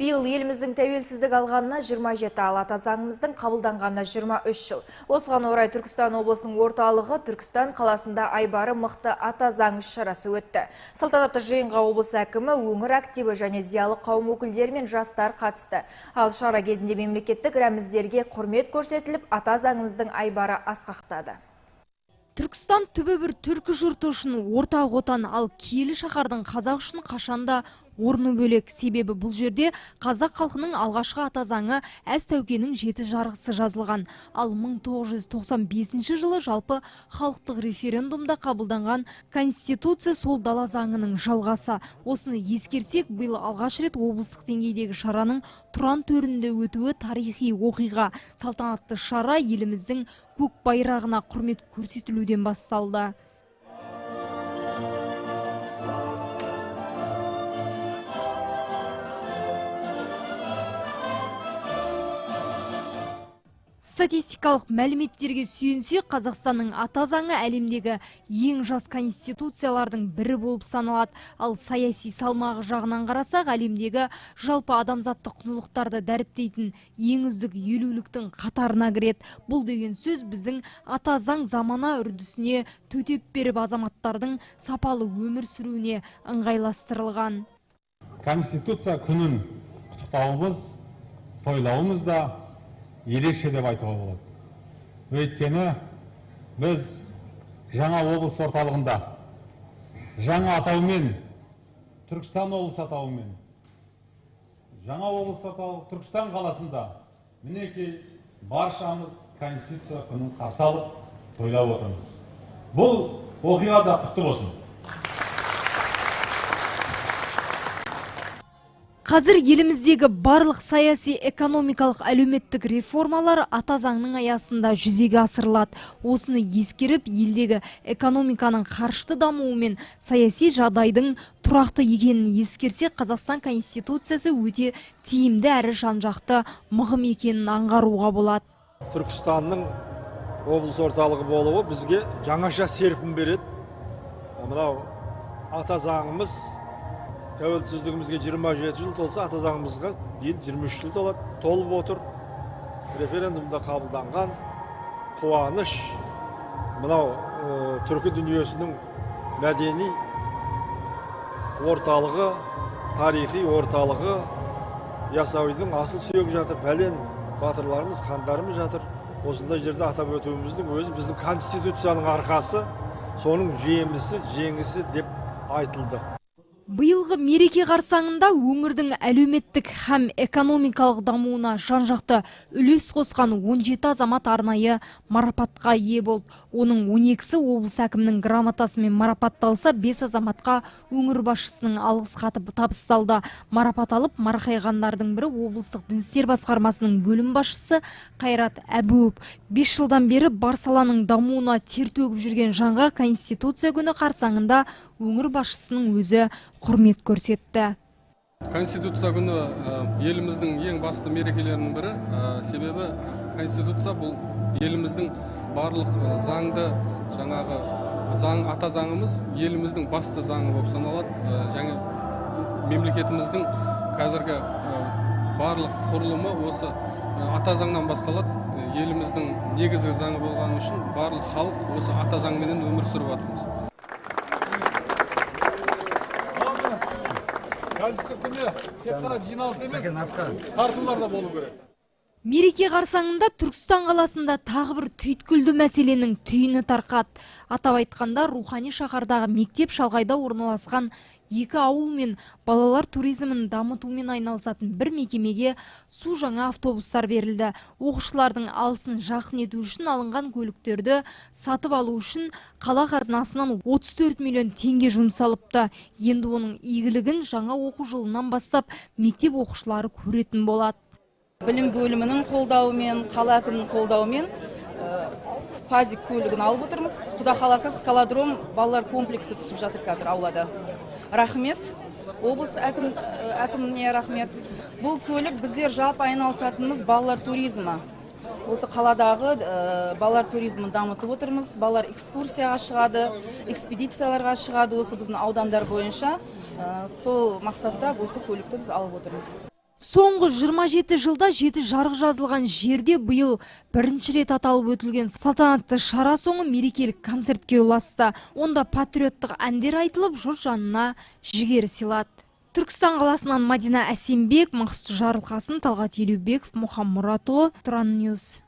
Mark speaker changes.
Speaker 1: Биыл еліміздің тәуелсіздік алғанына 27, ал ата заңымыздың қабылданғанына 23 жыл. Осыған орай Түркістан облысының орталығы Түркістан қаласында айбары мықты ата заң іс-шарасы өтті. Салтанатты жиынға облыс әкімі, өңір активі және зиялы қауым өкілдері мен жастар қатысты. Ал шара кезінде мемлекеттік рәміздерге құрмет көрсетіліп, ата заңымыздың айбары асқақтады.
Speaker 2: Түркістан түбі бір түркі жұрты үшін ортақ отан, ал киелі шаһардың қазақ үшін қашанда орны бөлек. Себебі бұл жерде қазақ халқының алғашқы ата заңы Әз Тәукенің 7 жарғысы жазылған. Ал 1995 жылы жалпы халықтық референдумда қабылданған Конституция сол дала заңының жалғасы. Осыны ескерсек, биыл алғаш рет облыстық деңгейдегі шараның Тұран төрінде өтуі тарихи оқиға. Салтанатты шара еліміздің көк байрағына құрмет көрсетілуден басталды. Статистикалық мәліметтерге сүйенсе, Қазақстанның ата заңы әлемдегі ең жас конституциялардың бірі болып саналады. Ал саяси салмағы жағынан қарасақ, әлемдегі жалпы адамзаттық құндылықтарды дәріптейтін ең үздік елуліктің қатарына кіреді. Бұл деген сөз біздің ата заң замана үрдісіне төтеп беріп, азаматтардың сапалы өмір сүруіне ыңғайластырылған.
Speaker 3: Конституция күнін құттықтауымыз, тойлауымыз да ерекше деп айтуға болады. Өйткені біз жаңа облыс орталығында, жаңа атаумен, Түркістан облыс атауымен, жаңа облыс орталығы Түркістан қаласында мінекей баршамыз Конституция күнін қарсы алып тойлап отырмыз. Бұл оқиға да құтты болсын.
Speaker 2: Қазір еліміздегі барлық саяси, экономикалық, әлеуметтік реформалар ата заңның аясында жүзеге асырылады. Осыны ескеріп, елдегі экономиканың қарышты дамуы мен саяси жағдайдың тұрақты екенін ескерсе, Қазақстан Конституциясы өте тиімді әрі жан-жақты мығым екенін аңғаруға болады.
Speaker 4: Түркістанның облыс орталығы болуы бізге жаңаша серпін береді. Мынау ата заңымыз тәуелсіздігімізге 27 жыл толса, ата заңымызға 23 жыл толып отыр. Референдумда қабылданған қуаныш, мынау түркі дүниесінің мәдени орталығы, тарихи орталығы, ясауидің асыл сүйегі жатыр, пәлен батырларымыз, хандарымыз жатыр. Осындай жерде атап өтуіміздің өзі біздің Конституцияның арқасы, соның жеңісі деп айтылды.
Speaker 2: Биылғы мереке қарсаңында өңірдің әлеуметтік һәм экономикалық дамуына жан-жақты үлес қосқан 17 азамат арнайы марапатқа ие болды. Оның 12-сі облыс әкімінің грамотасымен марапатталса, 5 азаматқа өңір басшысының алғыс хаты табысталды. Марапат алып марқайғандардың бірі облыстық дін істер басқармасының бөлім басшысы Қайрат Әбуов. 5 жылдан бері бар саланың дамуына тер төгіп жүрген жанға Конституция күні қарсаңында өңір басшысының өзі құрмет көрсетті.
Speaker 5: Конституция күні еліміздің ең басты мерекелерінің бірі. Себебі Конституция бұл еліміздің барлық заңды, жаңағы ата заңымыз еліміздің басты заңы болып саналады. Және мемлекетіміздің қазіргі барлық құрылымы осы ата заңнан басталады. Еліміздің негізгі заңы болғаны үшін барлық халық осы ата заңменен өмір сүріп жатырмыз.
Speaker 6: Конституция күні тек қана жиналыс емес, тартулар да болу керек.
Speaker 2: Мереке қарсаңында Түркістан қаласында тағы бір түйткілді мәселенің түйіні тарқады. Атап айтқанда, рухани шаһардағы мектеп шалғайда орналасқан 2 ауыл мен балалар туризмін дамытумен айналысатын бір мекемеге су жаңа автобустар берілді. Оқушылардың алысын жақын ету үшін алынған көліктерді сатып алу үшін қала қазынасынан 34 миллион теңге жұмсалыпты. Енді оның игілігін жаңа оқу жылынан бастап мектеп оқушылары көретін болады.
Speaker 7: Білім бөлімінің қолдауымен, қала әкімінің қолдауымен пазик көлігін алып отырмыз. Құда қаласа скалодром балалар комплексі түсіп жатыр қазір аулада. Рахмет, облыс әкіміне рахмет. Бұл көлік біздер жалпы айналысатынымыз балалар туризмі. Осы қаладағы балалар туризмін дамытып отырмыз. Балалар экскурсияға шығады, экспедицияларға шығады осы біздің аудандар бойынша. Сол мақсатта осы көлікті біз алып отырмыз.
Speaker 2: Соңғы 27 жылда 7 жарық жазылған жерде биыл бірінші рет аталып өтілген салтанатты шара соңы мерекелік концертке ұласты. Онда патриоттық әндер айтылып, жұрт жанына жігер сыйлады. Түркістан қаласынан Мадина Әсембек, Мақсұт Жарылқасын, Талғат Елеубеков, Мұхам Мұратұлы, Тұран Ньюс.